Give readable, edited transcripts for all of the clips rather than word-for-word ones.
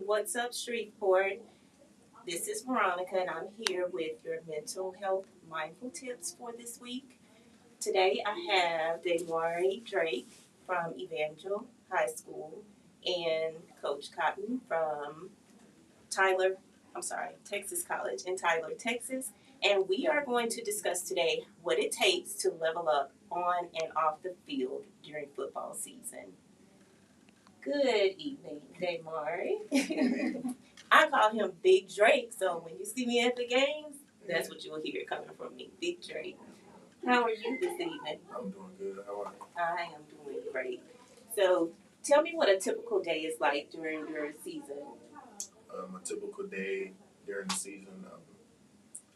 What's up, Shreveport? This is Veronica, and I'm here with your mental health mindful tips for this week. Today, I have DaMari Drake from Evangel High School and Coach Cotton from Tyler, Texas College in Tyler, Texas. And we are going to discuss today what it takes to level up on and off the field during football season. Good evening, DaMari. I call him Big Drake, so when you see me at the games, that's what you'll hear coming from me, Big Drake. How are you this evening? I'm doing good. How are you? I am doing great. So, tell me what a typical day is like during your season. A typical day during the season,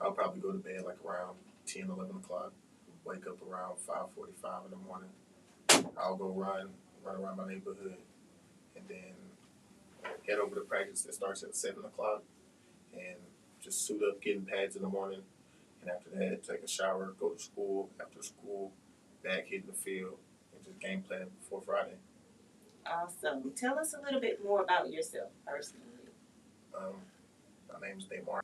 I'll probably go to bed like around 10, 11 o'clock. Wake up around 5:45 in the morning. I'll go run around my neighborhood, and then head over to practice that starts at 7 o'clock, and just suit up, get in pads in the morning, and after that, take a shower, go to school. After school, back hitting the field, and just game plan before Friday. Awesome. Tell us a little bit more about yourself personally. Um, my name is DaMari.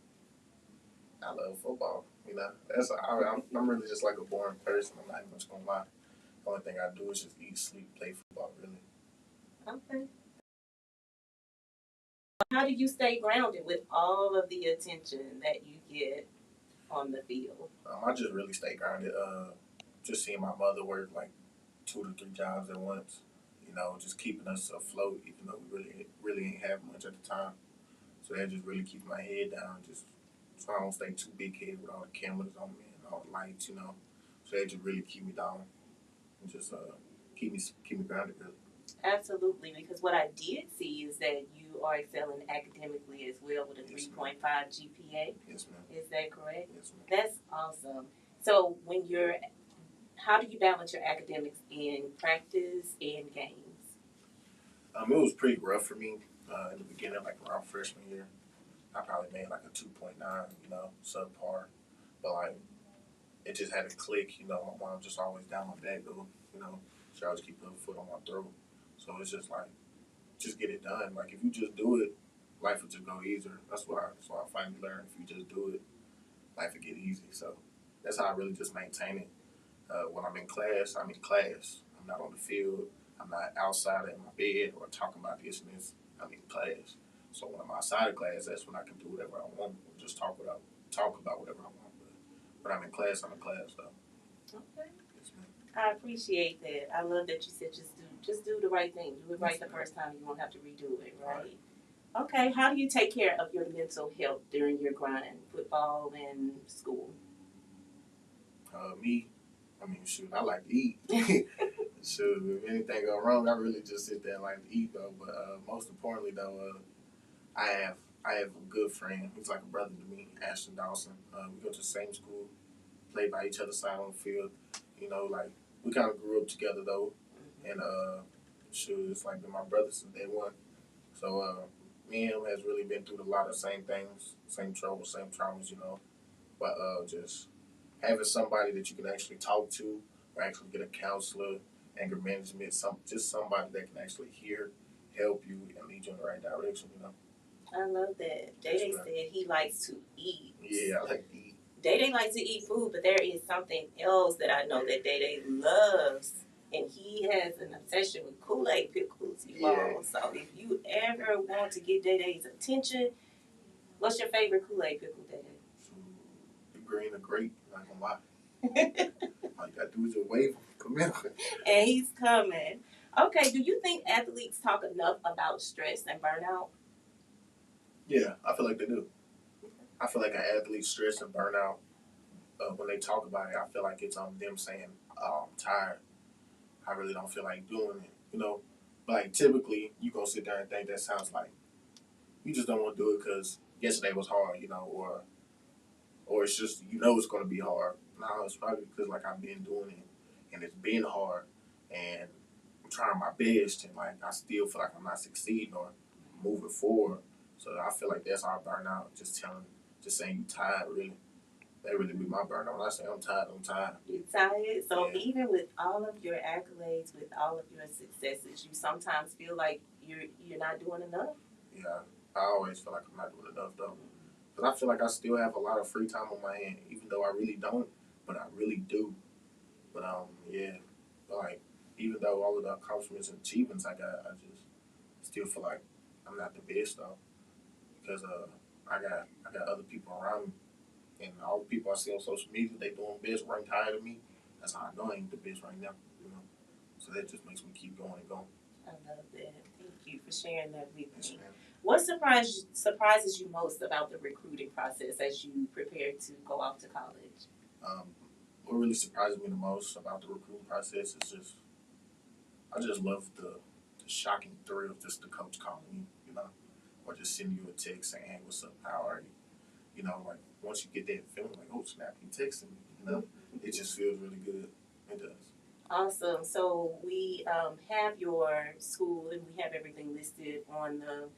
I love football. I'm really just like a boring person. I'm not even just gonna lie. The only thing I do is just eat, sleep, play football. Really. Okay. How do you stay grounded with all of the attention that you get on the field? I just really stay grounded. Just seeing my mother work like 2 to 3 jobs at once. Just keeping us afloat, even though we really ain't have much at the time. So that just really keeps my head down, just so I don't stay too big headed with all the cameras on me and all the lights. So that just really keep me down and just keep me grounded. Really. Absolutely, because what I did see is that you are excelling academically as well with a 3.5 GPA. Yes, ma'am. Is that correct? Yes, ma'am. That's awesome. So how do you balance your academics in practice and games? It was pretty rough for me in the beginning, like around freshman year. I probably made like a 2.9, subpar. But like, it just had to click, my mom just always down my back though, she always keep her foot on my throat. So it's just like, just get it done. Like if you just do it, life will just go easier. That's what I finally learned. If you just do it, life will get easy. So that's how I really just maintain it. When I'm in class, I'm in class. I'm not on the field. I'm not outside in my bed or talking about this and this. I'm in class. So when I'm outside of class, that's when I can do whatever I want. Or just talk about whatever I want. But when I'm in class, I'm in class though. Okay. Yes, ma'am. I appreciate that. I love that you said just do the right thing. Do it right the first time. You won't have to redo it, right? Okay. How do you take care of your mental health during your grind, football and school? Shoot, I like to eat. Shoot, if anything go wrong, I really just sit there and like to eat though. But most importantly though, I have a good friend. He's like a brother to me, Ashton Dawson. We go to the same school, play by each other's side on the field. Like we kind of grew up together though, and shoot, it's like been my brother since day one. So me and him has really been through a lot of same things, same troubles, same traumas. But just having somebody that you can actually talk to, or actually get a counselor, anger management, just somebody that can actually hear, help you, and lead you in the right direction. I love that. Day said he likes to eat. Yeah, I like to eat. Day likes to eat food, but there is something else that I know that Day loves. And he has an obsession with Kool-Aid pickles, you all. So if you ever want to get Day's attention, what's your favorite Kool-Aid pickle, Day? The green or grape, not gonna lie. All you gotta do is just wave him. Come in. And he's coming. Okay, do you think athletes talk enough about stress and burnout? Yeah, I feel like they do. I feel like an athlete's stress and burnout, when they talk about it, I feel like it's them saying, "Oh, I'm tired. I really don't feel like doing it." But like typically, you gonna sit there and think that sounds like you just don't want to do it because yesterday was hard, or it's just it's gonna be hard. No, it's probably because like I've been doing it and it's been hard, and I'm trying my best, and like I still feel like I'm not succeeding or moving forward. So I feel like that's our burnout. Just saying you tired, really. That really be my burnout. When I say I'm tired, I'm tired. You're tired? So Yeah. even with all of your accolades, with all of your successes, you sometimes feel like you're not doing enough? Yeah, I always feel like I'm not doing enough though. Because I feel like I still have a lot of free time on my hand, even though I really don't, but I really do. But yeah, like even though all of the accomplishments and achievements I got, I just still feel like I'm not the best though, because I got other people around me, and all the people I see on social media, they doing best, ranked higher than me. That's how I know I ain't the best right now, you know. So that just makes me keep going and going. I love that. Thank you for sharing that with Yes, me. ma'am. What surprises you most about the recruiting process as you prepare to go off to college? Um, what really surprises me the most about the recruiting process is just I just love the shocking thrill of just the coach calling you, you know, or just sending you a text saying, "Hey, what's up? How are you?" You know, like once you get that feeling, like, "Oh snap, he texting me," you know, it just feels really good. It does. Awesome. So we have your school and we have everything listed on the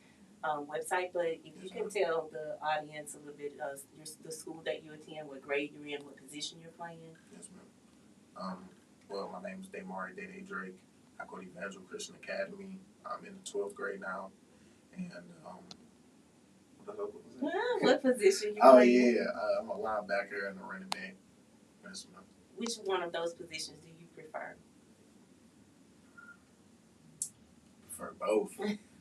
website. But if you Yes, can ma'am. tell the audience a little bit of the school that you attend, what grade you're in, what position you're playing. Yes, ma'am. Well, my name is DaMari Drake. I go to Evangel Christian Academy. I'm in the 12th grade now, and what was that? What position you Oh playing? yeah, I'm a linebacker and a running back. Yes, ma'am. Which one of those positions do you prefer? For both.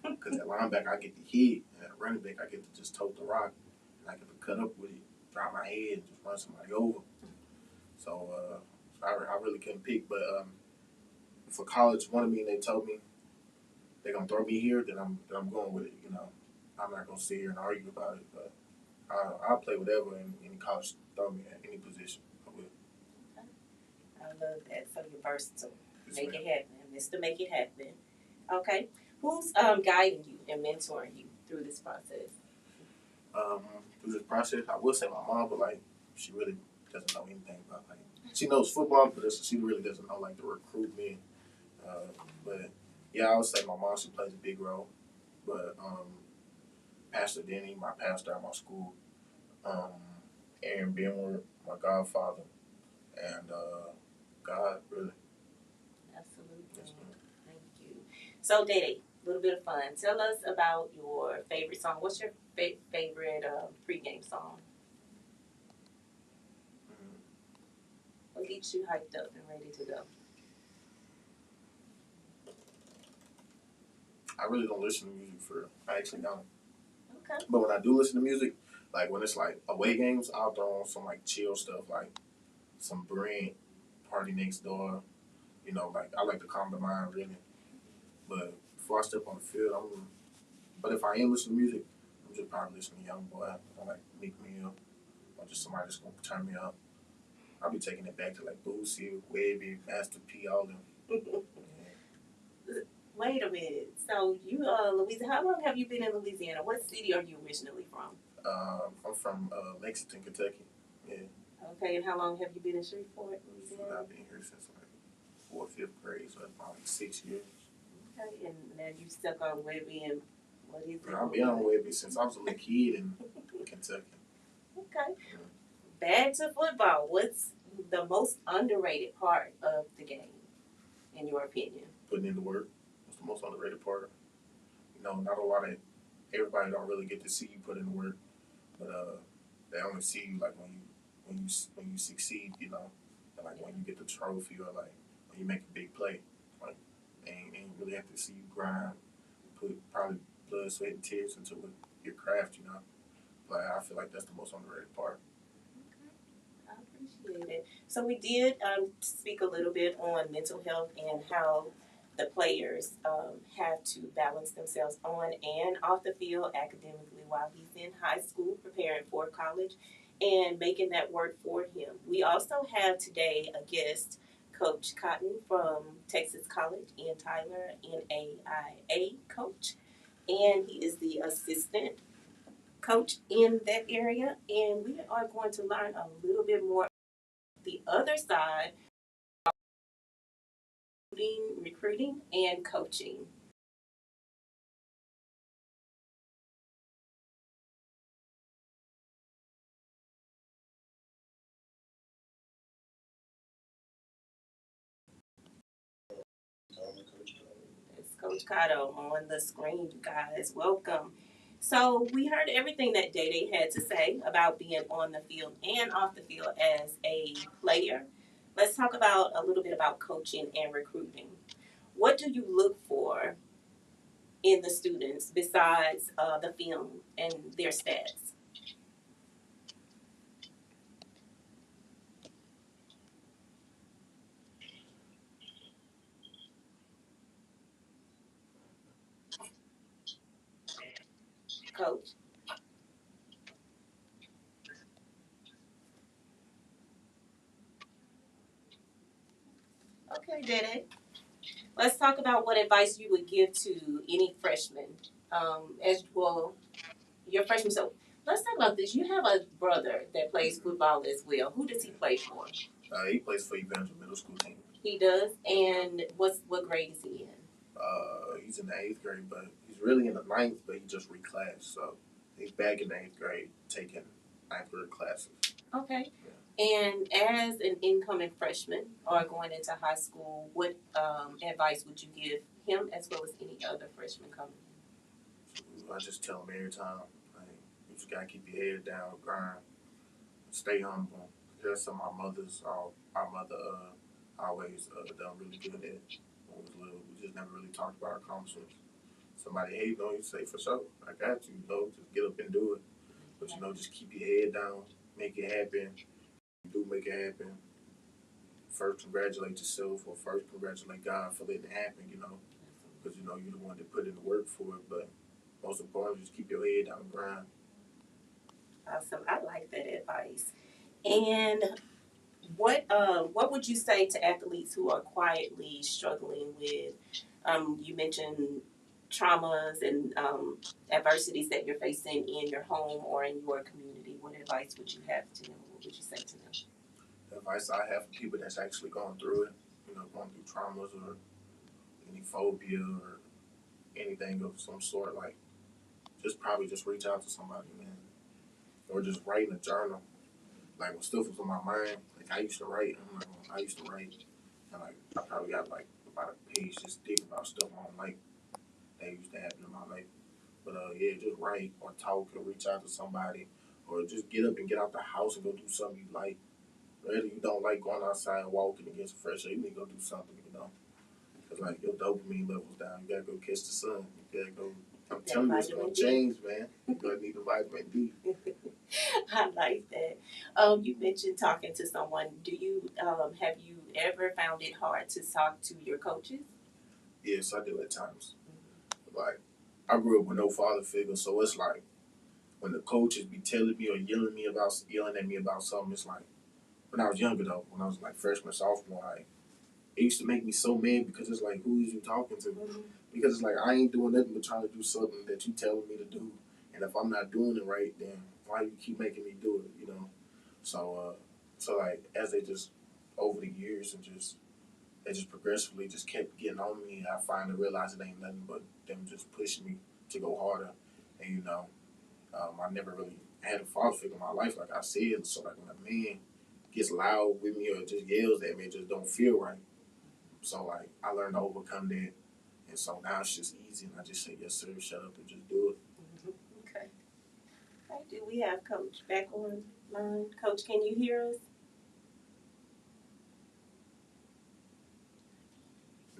Because at linebacker, I get to hit, and at running back, I get to just tote the rock, and I get to cut up with it, drop my head, and just run somebody over. So, I really couldn't pick. But for college, wanted me, and they told me they're gonna throw me here, then I'm going with it. You know, I'm not gonna sit here and argue about it. But I'll play whatever in any college throw me at any position. I will. I love that. So you're versatile. Yes, Make ma'am. it happen, Mr. Make It Happen. Okay. Who's guiding you and mentoring you through this process? Um, Through this process, I would say my mom, but like she really doesn't know anything about like she knows football, but she really doesn't know like the recruitment. But yeah, I would say my mom, she plays a big role. But Pastor Denny, my pastor at my school, um, Aaron Benward, my godfather, and God really. Absolutely. Yes, ma'am. Thank you. So, Daddy, a little bit of fun. Tell us about your favorite song. What's your favorite pregame song? Mm, What gets you hyped up and ready to go? I really don't listen to music for real. I actually don't. Okay. But when I do listen to music, like when it's like away games, I'll throw on some like chill stuff like some Brent, Party Next Door. You know, like I like to calm the mind really. But before I step on the field, but if I am listening to music, I'm just probably listening to Young Boy or like Meek Mill or just somebody that's gonna turn me up. I'll be taking it back to like Boosie, Webby, Master P, all them. Yeah. Wait a minute. So you Louisiana? How long have you been in Louisiana? What city are you originally from? I'm from Lexington, Kentucky. Yeah. Okay, and how long have you been in Shreveport, So Louisiana? I've been here since like fourth, fifth grade, so it's about like 6 years. Okay, and now you stuck on Webby and what is it? I've been on Webby since I was a little kid in Kentucky. Okay. Back to football. What's the most underrated part of the game, in your opinion? Putting in the work was the most underrated part. You know, not a lot of everybody don't really get to see you put in the work, but they only see you like when you succeed. You know, and like when you get the trophy or like when you make a big play. Like they ain't really have to see you grind, put probably blood, sweat, and tears into your craft. You know, but I feel like that's the most underrated part. I appreciate it. So we did speak a little bit on mental health and how the players have to balance themselves on and off the field academically while he's in high school preparing for college and making that work for him. We also have today a guest, Coach Cotton from Texas College in Tyler, NAIA coach, and he is the assistant coach in that area, and we are going to learn a little bit more the other side, recruiting and coaching. It's Coach Cotto on the screen, you guys. Welcome. So we heard everything that Day Day had to say about being on the field and off the field as a player. Let's talk about a little bit about coaching and recruiting. What do you look for in the students besides the film and their stats? Coach. Okay, Day Day. Let's talk about what advice you would give to any freshman. As well, your freshman. So let's talk about this. You have a brother that plays football as well. Who does he play for? He plays for Evangel Middle School team. He does. And what grade is he in? He's in the 8th grade, but he's really in the 9th, but he just reclassed. So he's back in the 8th grade taking 9th grade classes. Okay. And as an incoming freshman or going into high school, what advice would you give him as well as any other freshman coming? I just tell him every time, like, you just gotta keep your head down, grind, stay humble. There's some of our mother always done really good at when we was little. We just never really talked about our accomplishments. Somebody hating on you, say for sure, I got you. Just get up and do it. But just keep your head down, make it happen. You do make it happen. First, congratulate yourself, or first congratulate God for letting it happen. Because you're the one that put in the work for it. But most importantly, just keep your head down and grind. Awesome. I like that advice. And what would you say to athletes who are quietly struggling with? You mentioned traumas and adversities that you're facing in your home or in your community. What advice would you have to them? What would you say to them? The advice I have for people that's actually going through it, going through traumas or any phobia or anything of some sort, like just reach out to somebody, man, or just write in a journal. Like when stuff was on my mind, like I used to write. And like I probably got like about a page just thinking about stuff I don't like that used to happen in my life. But yeah, just write or talk or reach out to somebody, or just get up and get out the house and go do something you like. Whether you don't like going outside and walking against the fresh air, you need to go do something. Cause like your dopamine levels down. You gotta go catch the sun. You gotta go. I'm telling you, it's gonna change, man. You're gonna need a vitamin D. I like that. You mentioned talking to someone. Do you have you ever found it hard to talk to your coaches? Yes, I do at times. Like I grew up with no father figure, so it's like when the coaches be telling me or yelling at me about something, it's like when I was younger though, when I was like freshman, sophomore, like it used to make me so mad because it's like, who is you talking to? Mm-hmm. Because it's like I ain't doing nothing but trying to do something that you telling me to do, and if I'm not doing it right, then why you keep making me do it? So like as they just over the years and they just progressively just kept getting on me, I finally realized it ain't nothing but them just pushing me to go harder, and I never really had a father figure in my life, like I said. So like when a man gets loud with me or just yells at me, it just don't feel right. So like I learned to overcome that, and so now it's just easy, and I just say yes sir, shut up, and just do it. Mm-hmm. Okay. All right, do we have Coach back on line? Coach, can you hear us?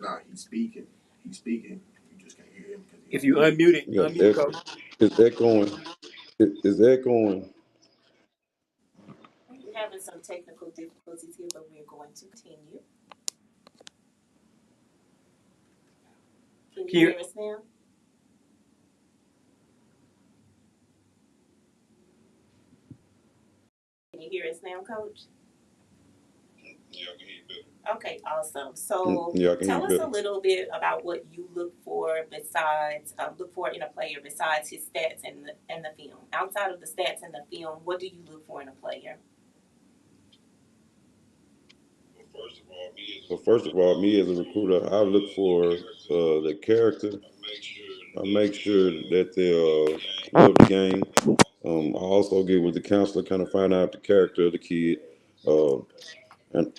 Nah, he's speaking. He's speaking. You just can't hear him because If you unmute it, Yeah, unmute Coach. it's echoing. It's echoing. We're having some technical difficulties here, but we're going to continue. Can you Here. hear us now? Can you hear us now, Coach? Yeah, I can hear you better. Okay, awesome. So Yeah, I can hear tell you us a better. little bit about what you look for in a player besides his stats and the film. Outside of the stats and the film, what do you look for in a player? Well, first of all, me as a recruiter, I look for the character. I I make make sure sure that that they they love the love the game. game. I also get with the counselor, kind of find out the character of the kid. Uh, and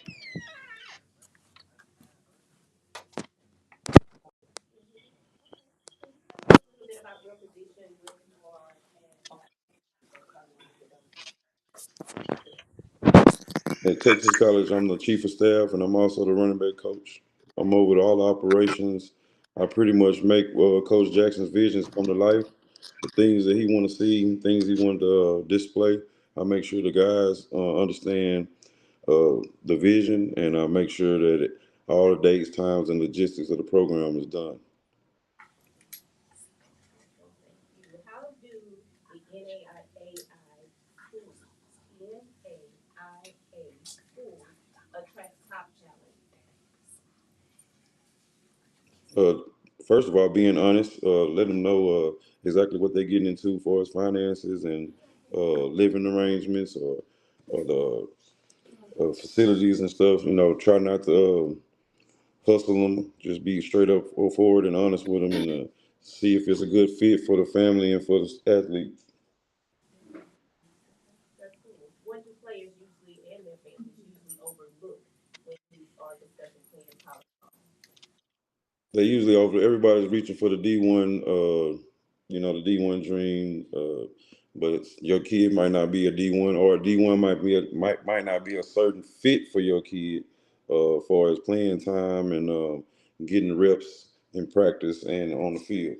At Texas College, I'm the chief of staff, and I'm also the running back coach. I'm over all the operations. I pretty much make Coach Jackson's visions come to life. The things that he want to see, things he want to display. I make sure the guys understand the vision, and I make sure that all the dates, times, and logistics of the program is done. How do the NAIA schools attract top talent? Uh, First of all, being honest, let them know exactly what they're getting into for as finances and living arrangements or the facilities and stuff. You know, try not to hustle them. Just be straight up forward and honest with them, and see if it's a good fit for the family and for the athlete. That's cool. What do players usually and their families usually overlook when you are discussing playing college? They usually over everybody's reaching for the D1, the D1 dream. But your kid might not be a D1, or a D1 might not be a certain fit for your kid, for his playing time and getting reps in practice and on the field.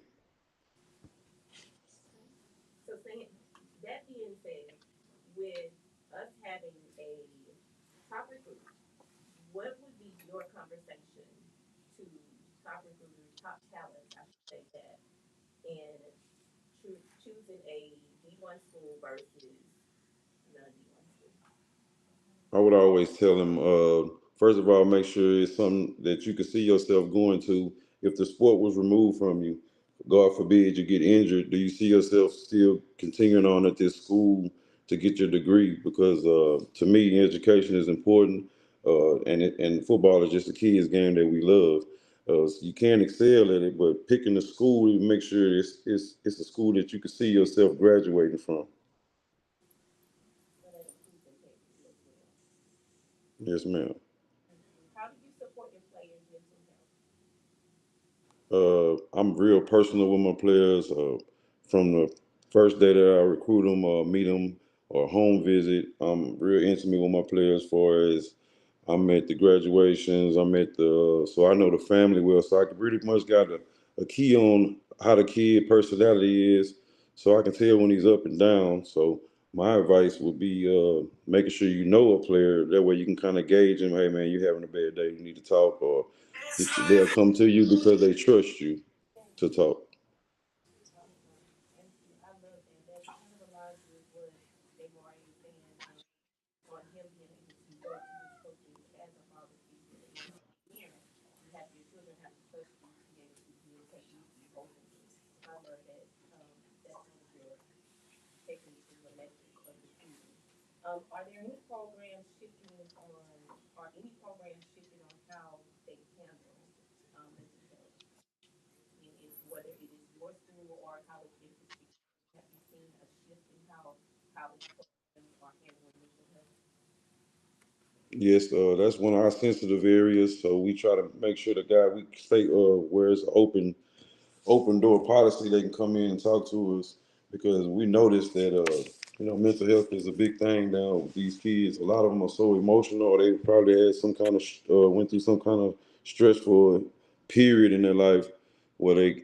So saying that being said, with us having a top recruit, what would be your conversation to top recruiters, top talents, I should say that, in choosing a D1 school versus non D1 school? I would always tell them, first of all, make sure it's something that you can see yourself going to. If the sport was removed from you, God forbid you get injured, do you see yourself still continuing on at this school to get your degree? Because to me, education is important, and football is just a kids game that we love. So you can excel at it, but picking a school, make sure it's a school that you can see yourself graduating from. So that includes integrity as well. Yes, ma'am. How do you support your players' mental health? I'm real personal with my players. From the first day that I recruit them or meet them or home visit, I'm real intimate with my players. As far as I'm at the graduations, I'm at so I know the family well. So I pretty much got a key on how the kid personality is, so I can tell when he's up and down. So my advice would be making sure you know a player. That way you can kind of gauge him. Hey man, you having a bad day? You need to talk, or they'll come to you because they trust you to talk. And I love that. That kind of aligns with what DaMari is saying on him being able to go to his coaches as a father figure and as a parent. You have your children have to trust you to be able to communicate with you openly. I love that. That's kind of your taking to the message of the school. Are there any programs shifting are any programs shifting on how they handle mental health? Whether it is your school or college institution, have you seen a shift in how college programs are handling mental health? Yes, that's one of our sensitive areas. So we try to make sure the guy we stay where it's open door policy. They can come in and talk to us because we noticed that mental health is a big thing now with these kids. A lot of them are so emotional, or they probably had some kind of went through some kind of stressful period in their life where they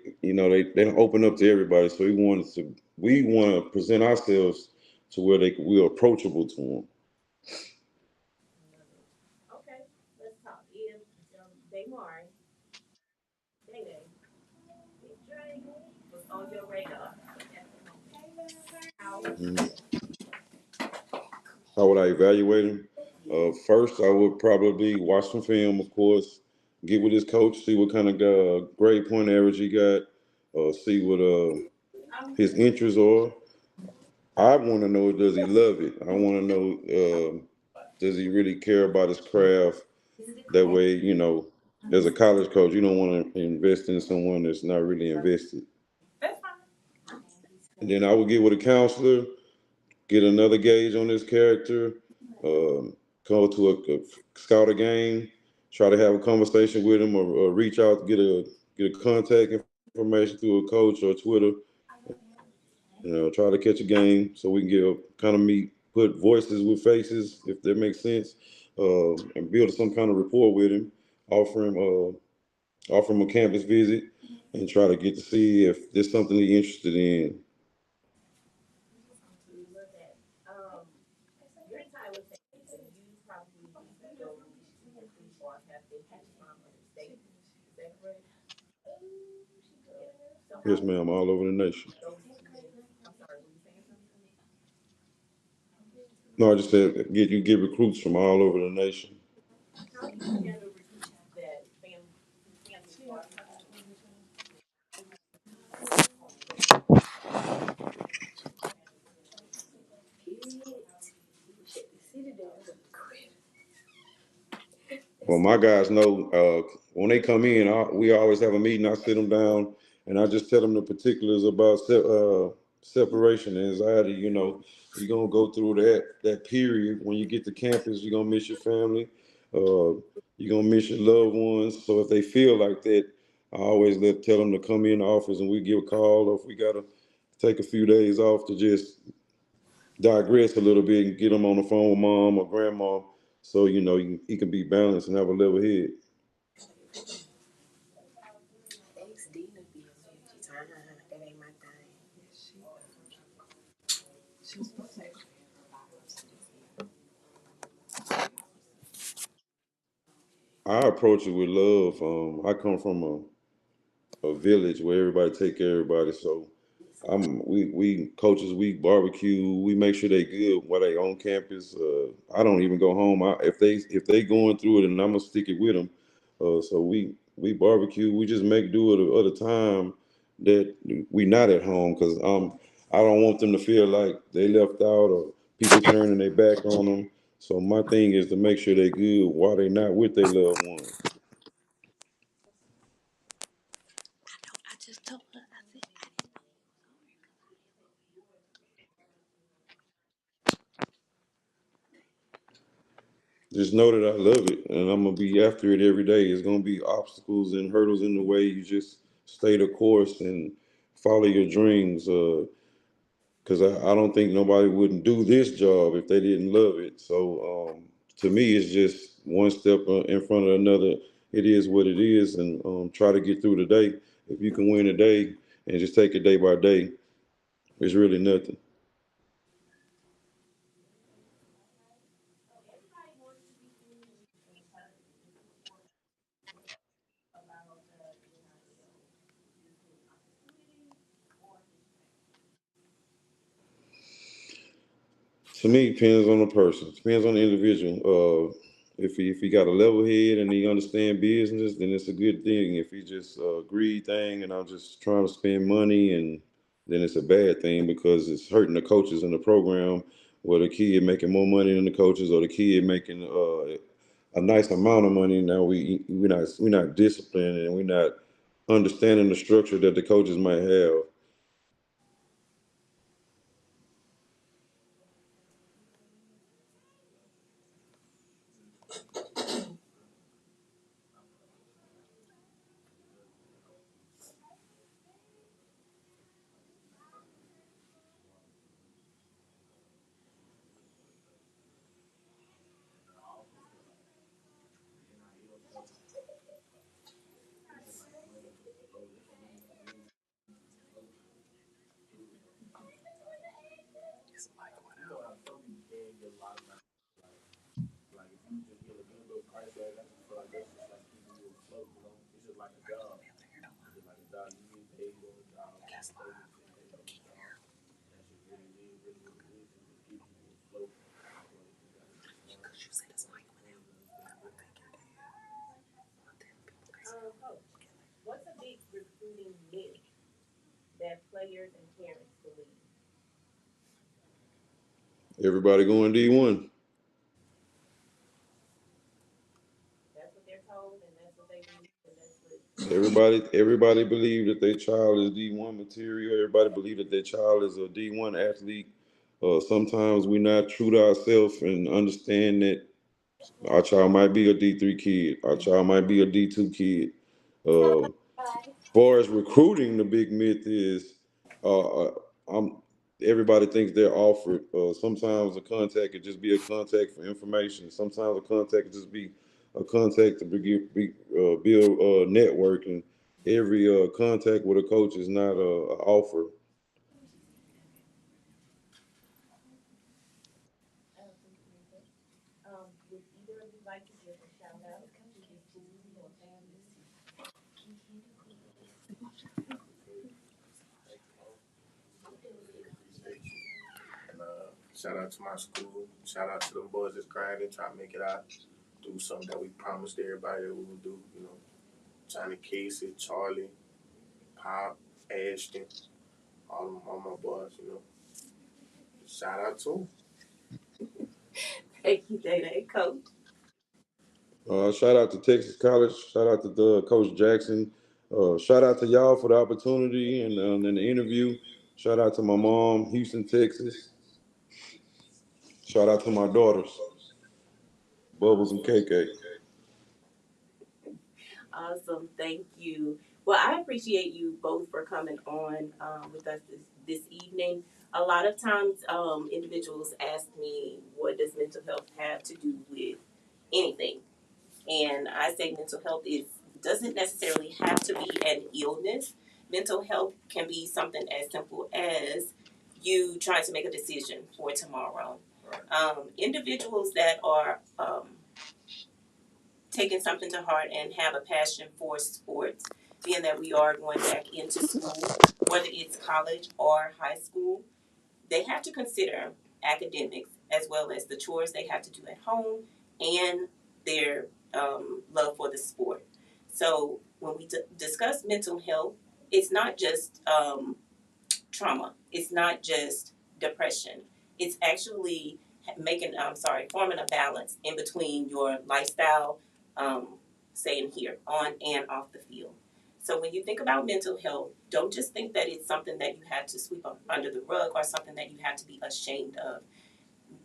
don't open up to everybody. So we want to present ourselves to where we're approachable to them. Okay, let's talk. If DaMari, Day Day, Big Drake was on your radar at the moment, how would you Mhm. feel? How would I evaluate him? First, I would probably watch some film, of course, get with his coach, see what kind of grade point average he got, see what his interests are. I want to know, does he love it? I want to know, does he really care about his craft? That way, as a college coach, you don't want to invest in someone that's not really invested. That's fine. And then I would get with a counselor, get another gauge on his character, go to a scout a game, try to have a conversation with him, or reach out, get a contact information through a coach or Twitter, Try to catch a game so we can get kind of meet, put voices with faces, if that makes sense, and build some kind of rapport with him. Offer him, offer him a campus visit, and try to get to see if there's something he's interested in. We love that. Your time with Texas, you probably go typically or have vintage from other states. Is that correct? Yeah. So Yes, how ma'am, all over the nation. those I'm sorry, were you saying something? No, I just said get recruits from all over the nation. How do you handle recruits that family are Well, my guys know when they come in, we always have a meeting. I sit them down and I just tell them the particulars about separation and anxiety. You're gonna go through that period when you get to campus. You're gonna miss your family. Uh, you're gonna miss your loved ones. So if they feel like that, I always tell them to come in the office and we give a call, or if we gotta take a few days off to just digress a little bit and get them on the phone with mom or grandma, so he can be balanced and have a level head. ex Dina be a vintage? That ain't my thing. I approach it with love. I come from a village where everybody take care of everybody, so we coaches, we barbecue, we make sure they good while they on campus. I don't even go home. If they going through it, and I'm gonna stick it with them. So we barbecue. We just make do at the other time that we not at home, because I don't want them to feel like they left out or people turning their back on them. So my thing is to make sure they good while they not with their loved ones. I just told her. I said, Just know that I love it and I'm gonna be after it every day. It's gonna be obstacles and hurdles in the way. You just stay the course and follow your dreams. Because I don't think nobody wouldn't do this job if they didn't love it. So to me, it's just one step in front of another. It is what it is, and try to get through the day. If you can win a day and just take it day by day, it's really nothing. To me, it depends on the person. It depends on the individual. If he got a level head and he understand business, then it's a good thing. If he just greed thing and I'm just trying to spend money, and then it's a bad thing because it's hurting the coaches in the program. Where the kid making more money than the coaches, or the kid making a nice amount of money. Now we're not disciplined and we're not understanding the structure that the coaches might have. Like if you just get a good little price tag, I just feel like that's just like keeping you afloat. It's just like a job. It's just like a job. You get paid on a job. You get paid on a job. That's just really what it is. It just keeps you afloat. So you gotta be smart. Coach, what's a big recruiting myth that players and parents believe? Everybody going D1. That's what they're told, and that's what they believe, and that's what. Everybody believe that their child is D1 material. Everybody believe that their child is a D1 athlete. Sometimes we're not true to ourselves and understand that our child might be a D3 kid. Our child might be a D2 kid. As far as recruiting, the big myth is uh, uh, I'm everybody thinks they're offered. Sometimes a contact could just be a contact for information. Sometimes a contact could just be a contact to build a network. And every contact with a coach is not a offer. Would either of you like to give a shout out to your families? And shout out to my school. Shout out to them boys that's grinding, trying to make it out. Do something that we promised everybody that we would do. You know, Johnny Casey, Charlie, Pop, Ashton, all my boys. You know, shout out to them. Thank you, Dana and Coach. Shout out to Texas College. Shout out to Coach Jackson. Shout out to y'all for the opportunity and the interview. Shout out to my mom, Houston, Texas. Shout out to my daughters, Bubbles and KK. Awesome, thank you. Well, I appreciate you both for coming on with us this evening. A lot of times, individuals ask me, what does mental health have to do with anything? And I say mental health doesn't necessarily have to be an illness. Mental health can be something as simple as you trying to make a decision for tomorrow. Individuals that are taking something to heart and have a passion for sports, being that we are going back into school, whether it's college or high school, they have to consider academics as well as the chores they have to do at home and their love for the sport. So when we discuss mental health, it's not just trauma. It's not just depression. It's actually forming a balance in between your lifestyle, saying here, on and off the field. So when you think about mental health, don't just think that it's something that you have to sweep up under the rug or something that you have to be ashamed of.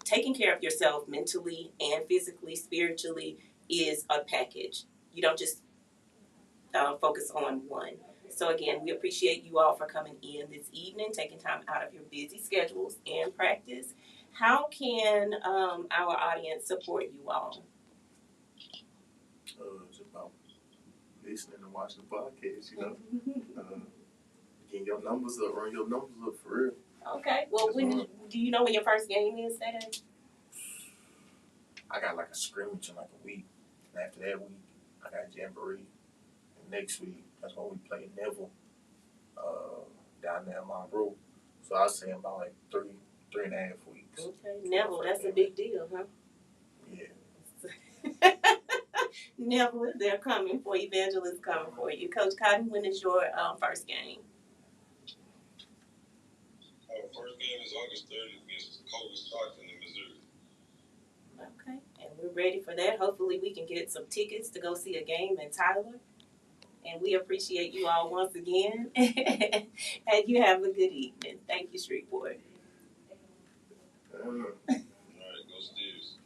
Taking care of yourself mentally and physically, spiritually is a package. You don't just focus on one. So again, we appreciate you all for coming in this evening, taking time out of your busy schedules and practice. How can our audience support you all? It's about listening and watching the podcast. You know, getting your numbers up, run your numbers up for real. Okay. Well, do you know when your first game is, Saturday? I got like a scrimmage in like a week, and after that week, I got Jamboree. And next week, that's when we play Neville down there in Monroe. So I was saying about like 3.5 weeks. Okay, Neville, that's a big deal, huh? Yeah. Neville, they're coming for you. Evangelists coming for you. Coach Cotton, when is your first game? First game is August 30th against Stockton in Missouri. Okay, and we're ready for that. Hopefully we can get some tickets to go see a game in Tyler. And we appreciate you all once again. And you have a good evening. Thank you, Shreveport. All right, go Steers.